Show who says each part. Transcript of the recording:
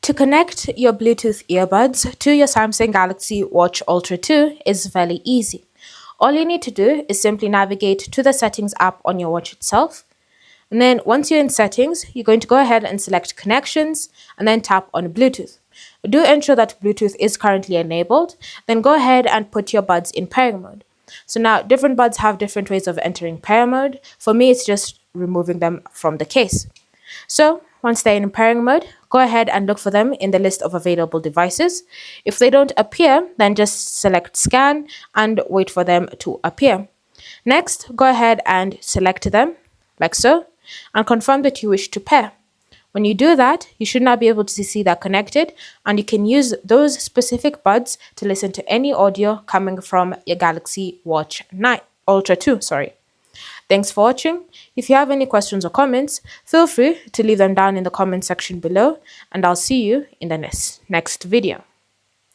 Speaker 1: To connect your Bluetooth earbuds to your Samsung Galaxy Watch Ultra 2 is very easy. All you need to do is simply navigate to the settings app on your watch itself. And then once you're in settings, you're going to go ahead and select connections and then tap on Bluetooth. Do ensure that Bluetooth is currently enabled. Then go ahead and put your buds in pairing mode. So now different buds have different ways of entering pair mode. For me, it's just removing them from the case. So once they're in pairing mode, go ahead and look for them in the list of available devices. If they don't appear, then just select scan and wait for them to appear. Next, go ahead and select them like so and confirm that you wish to pair. When you do that, you should now be able to see that connected, and you can use those specific buds to listen to any audio coming from your Galaxy Watch 9 Ultra 2, sorry. Thanks for watching. If you have any questions or comments, feel free to leave them down in the comment section below, and I'll see you in the next video.